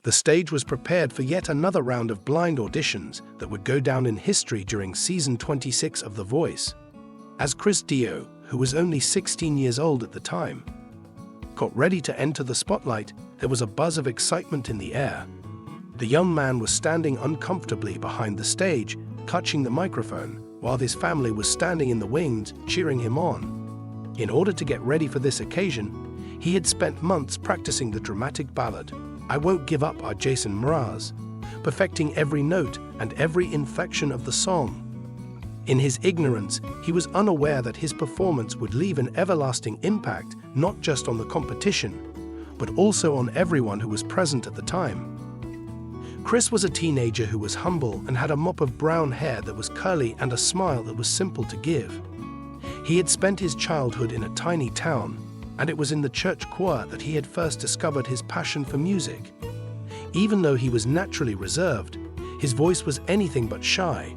The stage was prepared for yet another round of blind auditions that would go down in history during season 26 of The Voice. As ChrisDeo, who was only 16 years old at the time, got ready to enter the spotlight, there was a buzz of excitement in the air. The young man was standing uncomfortably behind the stage, clutching the microphone, while his family was standing in the wings, cheering him on. In order to get ready for this occasion, he had spent months practicing the dramatic ballad, "I Won't Give Up" by Jason Mraz, perfecting every note and every inflection of the song. In his ignorance, he was unaware that his performance would leave an everlasting impact not just on the competition, but also on everyone who was present at the time. Chris was a teenager who was humble and had a mop of brown hair that was curly and a smile that was simple to give. He had spent his childhood in a tiny town, and it was in the church choir that he had first discovered his passion for music. Even though he was naturally reserved, his voice was anything but shy.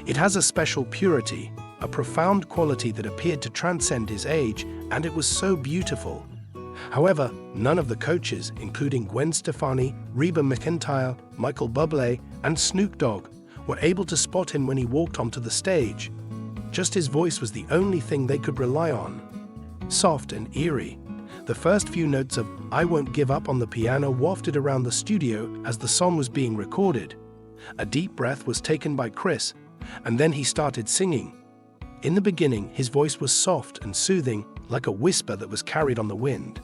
It has a special purity, a profound quality that appeared to transcend his age, and it was so beautiful. However, none of the coaches, including Gwen Stefani, Reba McEntire, Michael Bublé, and Snoop Dogg, were able to spot him when he walked onto the stage. Just his voice was the only thing they could rely on. Soft and eerie, the first few notes of "I Won't Give Up" on the piano wafted around the studio as the song was being recorded. A deep breath was taken by Chris, and then he started singing. In the beginning, his voice was soft and soothing, like a whisper that was carried on the wind.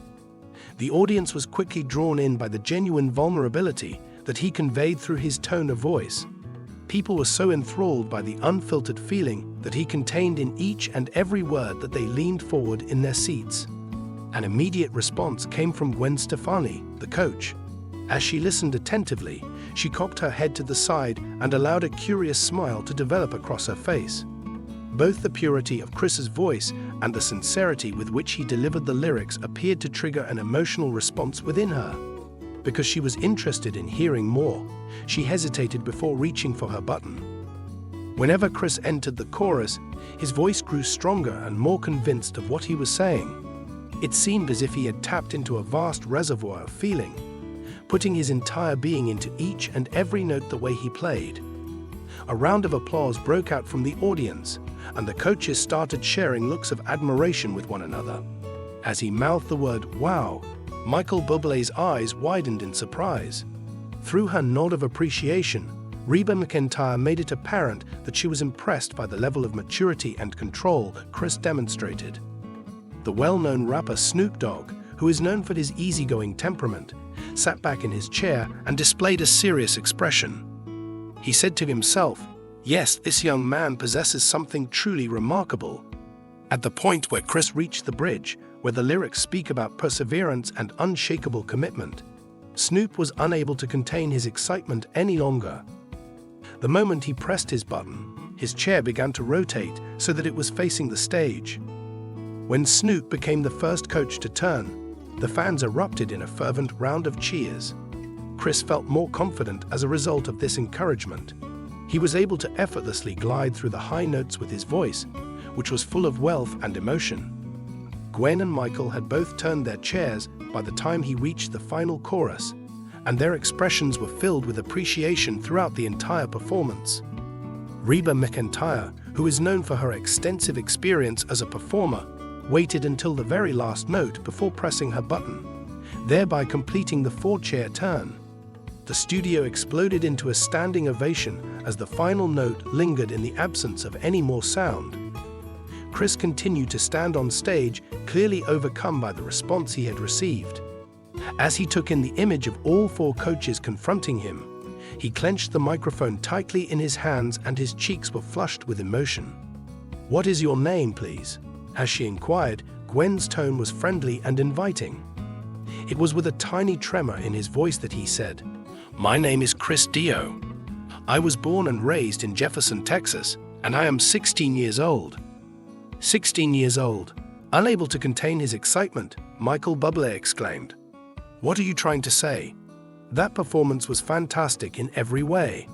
The audience was quickly drawn in by the genuine vulnerability that he conveyed through his tone of voice. People were so enthralled by the unfiltered feeling that he contained in each and every word that they leaned forward in their seats. An immediate response came from Gwen Stefani, the coach. As she listened attentively, she cocked her head to the side and allowed a curious smile to develop across her face. Both the purity of Chris's voice and the sincerity with which he delivered the lyrics appeared to trigger an emotional response within her. Because she was interested in hearing more, she hesitated before reaching for her button. Whenever Chris entered the chorus, his voice grew stronger and more convinced of what he was saying. It seemed as if he had tapped into a vast reservoir of feeling, putting his entire being into each and every note the way he played. A round of applause broke out from the audience, and the coaches started sharing looks of admiration with one another. As he mouthed the word "wow," Michael Bublé's eyes widened in surprise. Through her nod of appreciation, Reba McEntire made it apparent that she was impressed by the level of maturity and control Chris demonstrated. The well-known rapper Snoop Dogg, who is known for his easygoing temperament, sat back in his chair and displayed a serious expression. He said to himself, "Yes, this young man possesses something truly remarkable." At the point where Chris reached the bridge, where the lyrics speak about perseverance and unshakable commitment, Snoop was unable to contain his excitement any longer. The moment he pressed his button, his chair began to rotate so that it was facing the stage. When Snoop became the first coach to turn, the fans erupted in a fervent round of cheers. Chris felt more confident as a result of this encouragement. He was able to effortlessly glide through the high notes with his voice, which was full of wealth and emotion. Gwen and Michael had both turned their chairs by the time he reached the final chorus, and their expressions were filled with appreciation throughout the entire performance. Reba McEntire, who is known for her extensive experience as a performer, waited until the very last note before pressing her button, thereby completing the four-chair turn. The studio exploded into a standing ovation as the final note lingered in the absence of any more sound. Chris continued to stand on stage, clearly overcome by the response he had received. As he took in the image of all four coaches confronting him, he clenched the microphone tightly in his hands and his cheeks were flushed with emotion. "What is your name, please?" As she inquired, Gwen's tone was friendly and inviting. It was with a tiny tremor in his voice that he said, "My name is ChrisDeo. I was born and raised in Jefferson, Texas, and I am 16 years old." 16 years old. Unable to contain his excitement, Michael Bublé exclaimed, "What are you trying to say? That performance was fantastic in every way.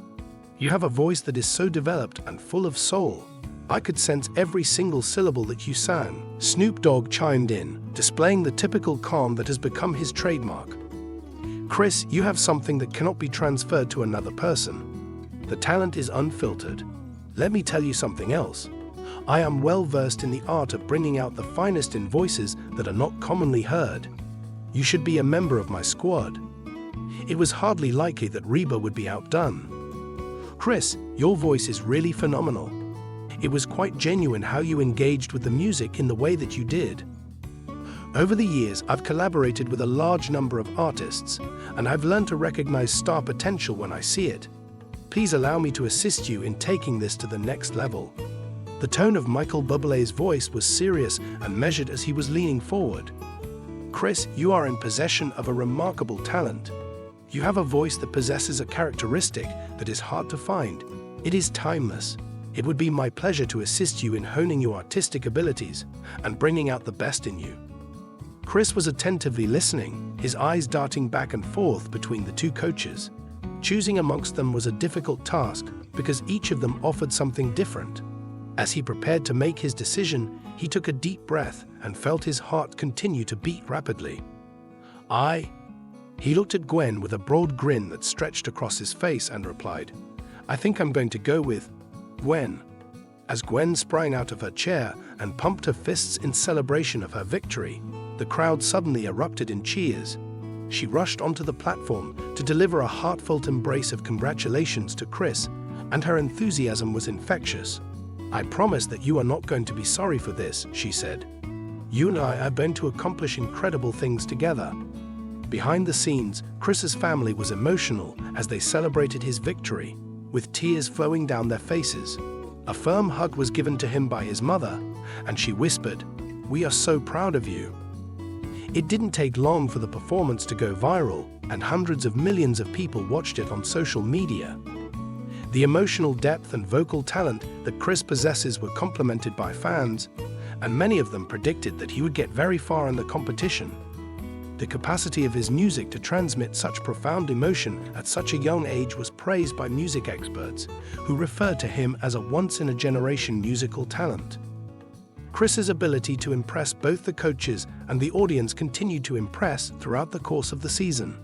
You have a voice that is so developed and full of soul. I could sense every single syllable that you sang." Snoop Dogg chimed in, displaying the typical calm that has become his trademark. Chris, you have something that cannot be transferred to another person. The talent is unfiltered. Let me tell you something else. I am well versed in the art of bringing out the finest in voices that are not commonly heard. You should be a member of my squad. It was hardly likely that Reba would be outdone. Chris, your voice is really phenomenal. It was quite genuine how you engaged with the music in the way that you did. Over the years, I've collaborated with a large number of artists, and I've learned to recognize star potential when I see it. Please allow me to assist you in taking this to the next level. The tone of Michael Bublé's voice was serious and measured as he was leaning forward. Chris, you are in possession of a remarkable talent. You have a voice that possesses a characteristic that is hard to find. It is timeless. It would be my pleasure to assist you in honing your artistic abilities and bringing out the best in you. Chris was attentively listening, his eyes darting back and forth between the two coaches. Choosing amongst them was a difficult task because each of them offered something different. As he prepared to make his decision, he took a deep breath and felt his heart continue to beat rapidly. He looked at Gwen with a broad grin that stretched across his face and replied, I think I'm going to go with Gwen. As Gwen sprang out of her chair and pumped her fists in celebration of her victory, the crowd suddenly erupted in cheers. She rushed onto the platform to deliver a heartfelt embrace of congratulations to Chris, and her enthusiasm was infectious. I promise that you are not going to be sorry for this, she said. You and I are going to accomplish incredible things together. Behind the scenes, Chris's family was emotional as they celebrated his victory, with tears flowing down their faces. A firm hug was given to him by his mother, and she whispered, "We are so proud of you." It didn't take long for the performance to go viral, and hundreds of millions of people watched it on social media. The emotional depth and vocal talent that Chris possesses were complimented by fans, and many of them predicted that he would get very far in the competition. The capacity of his music to transmit such profound emotion at such a young age was praised by music experts, who referred to him as a once-in-a-generation musical talent. Chris's ability to impress both the coaches and the audience continued to impress throughout the course of the season.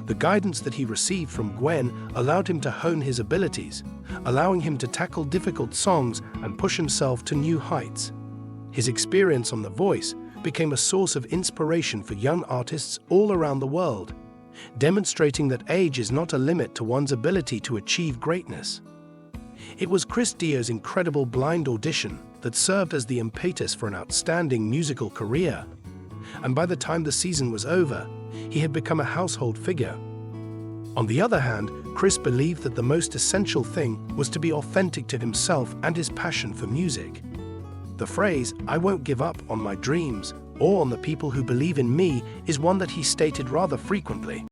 The guidance that he received from Gwen allowed him to hone his abilities, allowing him to tackle difficult songs and push himself to new heights. His experience on The Voice became a source of inspiration for young artists all around the world, demonstrating that age is not a limit to one's ability to achieve greatness. It was ChrisDeo's incredible blind audition that served as the impetus for an outstanding musical career, and by the time the season was over, he had become a household figure. On the other hand, Chris believed that the most essential thing was to be authentic to himself and his passion for music. The phrase, "I won't give up on my dreams or on the people who believe in me," is one that he stated rather frequently.